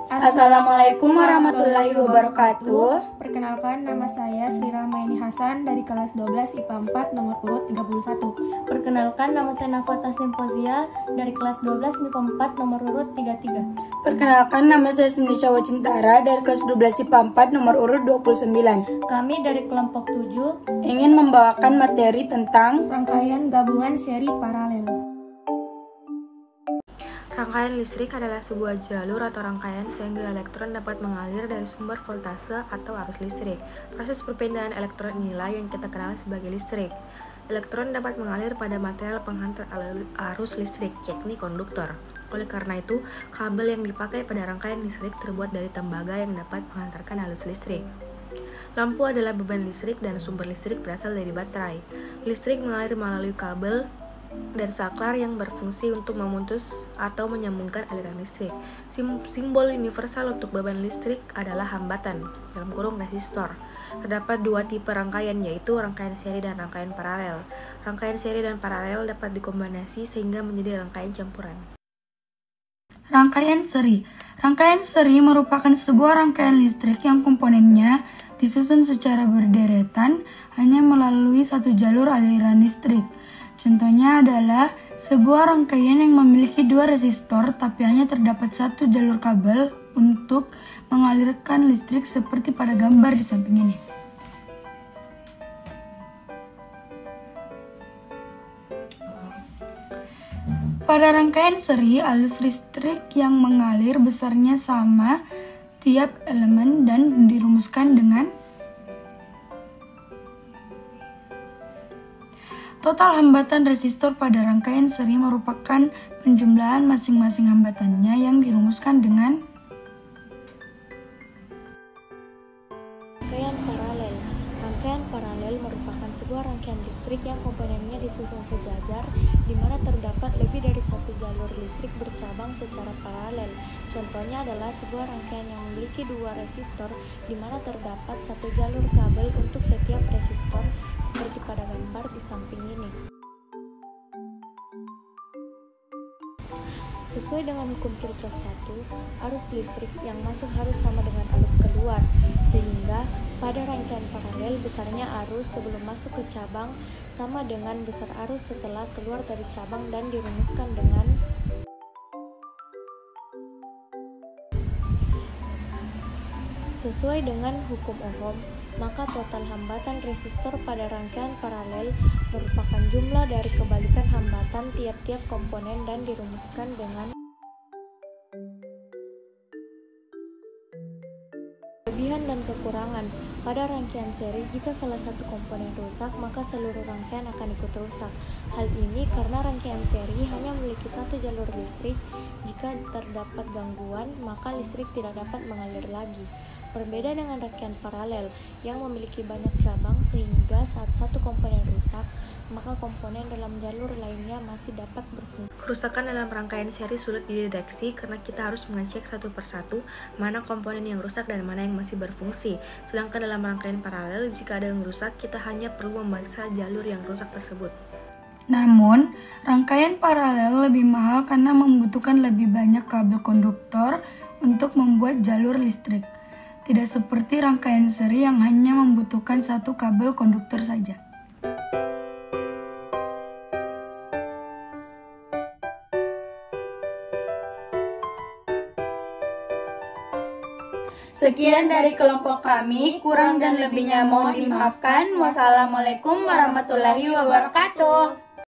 Assalamualaikum warahmatullahi wabarakatuh. Perkenalkan, nama saya Sri Rahmayani Hasan dari kelas 12 IPA 4 nomor urut 31. Perkenalkan, nama saya Nafa Tasnim Fauzia dari kelas 12 MIPA 4 nomor urut 33. Perkenalkan, nama saya Sindi Syawa Cintara dari kelas 12 IPA 4 nomor urut 29. Kami dari kelompok 7 ingin membawakan materi tentang rangkaian gabungan seri paralel. Rangkaian listrik adalah sebuah jalur atau rangkaian sehingga elektron dapat mengalir dari sumber voltase atau arus listrik. Proses perpindahan elektron inilah yang kita kenal sebagai listrik. Elektron dapat mengalir pada material penghantar arus listrik, yakni konduktor. Oleh karena itu, kabel yang dipakai pada rangkaian listrik terbuat dari tembaga yang dapat menghantarkan arus listrik. Lampu adalah beban listrik dan sumber listrik berasal dari baterai. Listrik mengalir melalui kabel dan saklar yang berfungsi untuk memutus atau menyambungkan aliran listrik. Simbol universal untuk beban listrik adalah hambatan, dalam kurung resistor. Terdapat dua tipe rangkaian, yaitu rangkaian seri dan rangkaian paralel. Rangkaian seri dan paralel dapat dikombinasi sehingga menjadi rangkaian campuran. rangkaian seri. Rangkaian seri merupakan sebuah rangkaian listrik yang komponennya disusun secara berderetan hanya melalui satu jalur aliran listrik. Contohnya adalah sebuah rangkaian yang memiliki dua resistor tapi hanya terdapat satu jalur kabel untuk mengalirkan listrik seperti pada gambar di samping ini. Pada rangkaian seri, arus listrik yang mengalir besarnya sama tiap elemen dan dirumuskan dengan total hambatan resistor. Pada rangkaian seri merupakan penjumlahan masing-masing hambatannya yang dirumuskan dengan Rangkaian paralel. Rangkaian paralel merupakan sebuah rangkaian listrik yang komponennya disusun sejajar, di mana terdapat lebih dari satu jalur listrik bercabang secara paralel. Contohnya adalah sebuah rangkaian yang memiliki dua resistor, di mana terdapat satu jalur kabel untuk setiap resistor, seperti pada gambar di samping ini. Sesuai dengan hukum Kirchhoff 1, arus listrik yang masuk harus sama dengan arus keluar, sehingga pada rangkaian paralel besarnya arus sebelum masuk ke cabang sama dengan besar arus setelah keluar dari cabang dan dirumuskan dengan sesuai dengan hukum Ohm, maka total hambatan resistor pada rangkaian paralel merupakan jumlah dari kebalikan hambatan tiap-tiap komponen dan dirumuskan dengan kelebihan dan kekurangan. Pada rangkaian seri, jika salah satu komponen rusak, maka seluruh rangkaian akan ikut rusak. Hal ini karena rangkaian seri hanya memiliki satu jalur listrik. Jika terdapat gangguan, maka listrik tidak dapat mengalir lagi. Berbeda dengan rangkaian paralel yang memiliki banyak cabang, sehingga saat satu komponen rusak, maka komponen dalam jalur lainnya masih dapat berfungsi. Kerusakan dalam rangkaian seri sulit dideteksi karena kita harus mengecek satu persatu mana komponen yang rusak dan mana yang masih berfungsi. Sedangkan dalam rangkaian paralel, jika ada yang rusak, kita hanya perlu memeriksa jalur yang rusak tersebut. Namun, rangkaian paralel lebih mahal karena membutuhkan lebih banyak kabel konduktor untuk membuat jalur listrik. Tidak seperti rangkaian seri yang hanya membutuhkan satu kabel konduktor saja. Sekian dari kelompok kami, kurang dan lebihnya mohon dimaafkan. Wassalamualaikum warahmatullahi wabarakatuh.